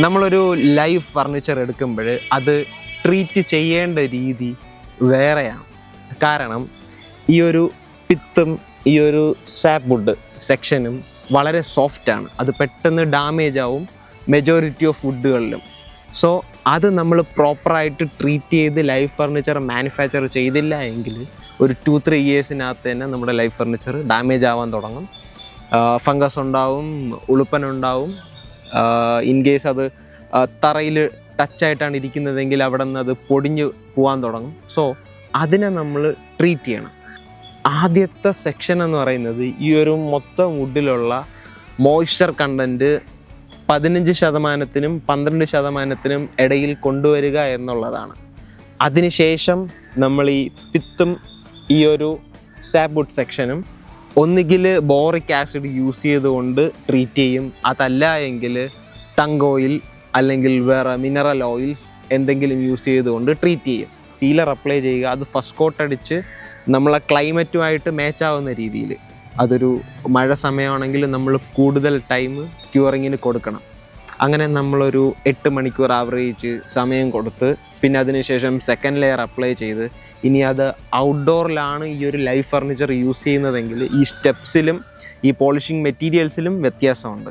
നമ്മളൊരു live furniture എടുക്കുമ്പോൾ അത് ട്രീറ്റ് ചെയ്യേണ്ട രീതി വേറെയാണ്. കാരണം ഈ ഒരു പിത്തും ഈ ഒരു സാപ്പ് വുഡ് സെക്ഷനും വളരെ സോഫ്റ്റാണ്. അത് പെട്ടെന്ന് ഡാമേജ് ആവും മെജോറിറ്റി ഓഫ് വുഡുകളിലും. സോ അത് നമ്മൾ പ്രോപ്പറായിട്ട് ട്രീറ്റ് ചെയ്ത് ലൈവ് ഫർണിച്ചർ മാനുഫാക്ചർ ചെയ്തില്ല എങ്കിൽ ഒരു 2-3 ഇയേഴ്സിനകത്ത് തന്നെ നമ്മുടെ ലൈവ് ഫർണിച്ചർ ഡാമേജ് ആവാൻ തുടങ്ങും. ഫംഗസ് ഉണ്ടാവും, ഉളുപ്പനുണ്ടാവും. ഇൻ കേസ് അത് തറയിൽ ടച്ചായിട്ടാണ് ഇരിക്കുന്നതെങ്കിൽ അവിടെ നിന്ന് അത് പൊടിഞ്ഞ് പോകാൻ തുടങ്ങും. സോ അതിനെ നമ്മൾ ട്രീറ്റ് ചെയ്യണം. ആദ്യത്തെ സെക്ഷൻ എന്ന് പറയുന്നത് ഈ ഒരു മൊത്തം വുഡിലുള്ള മോയ്സ്ചർ കണ്ടൻറ്റ് 15%-നും 12%-നും ഇടയിൽ കൊണ്ടുവരിക എന്നുള്ളതാണ്. അതിനുശേഷം നമ്മൾ ഈ പിത്തും ഈ ഒരു സാപ്പ് വുഡ് സെക്ഷനും ഒന്നുകിൽ ബോറിക് ആസിഡ് യൂസ് ചെയ്തുകൊണ്ട് ട്രീറ്റ് ചെയ്യും, അതല്ല എങ്കിൽ ടങ് ഓയിൽ അല്ലെങ്കിൽ വേറെ മിനറൽ ഓയിൽസ് എന്തെങ്കിലും യൂസ് ചെയ്തുകൊണ്ട് ട്രീറ്റ് ചെയ്യും. സീലർ അപ്ലൈ ചെയ്യുക, അത് ഫസ്റ്റ് കോട്ട് അടിച്ച് നമ്മളെ ക്ലൈമറ്റുമായിട്ട് മാച്ചാവുന്ന രീതിയിൽ. അതൊരു മഴ സമയമാണെങ്കിൽ നമ്മൾ കൂടുതൽ ടൈം ക്യൂറിങ്ങിന് കൊടുക്കണം. അങ്ങനെ നമ്മളൊരു 8 മണിക്കൂർ ആവറേജ് സമയം കൊടുത്ത് പിന്നെ അതിനുശേഷം സെക്കൻഡ് ലെയർ അപ്ലൈ ചെയ്ത്, ഇനി അത് ഔട്ട്ഡോറിലാണ് ഈ ഒരു ലൈവ് ഫർണിച്ചർ യൂസ് ചെയ്യുന്നതെങ്കിൽ ഈ സ്റ്റെപ്സിലും ഈ പോളിഷിംഗ് മെറ്റീരിയൽസിലും വ്യത്യാസമുണ്ട്.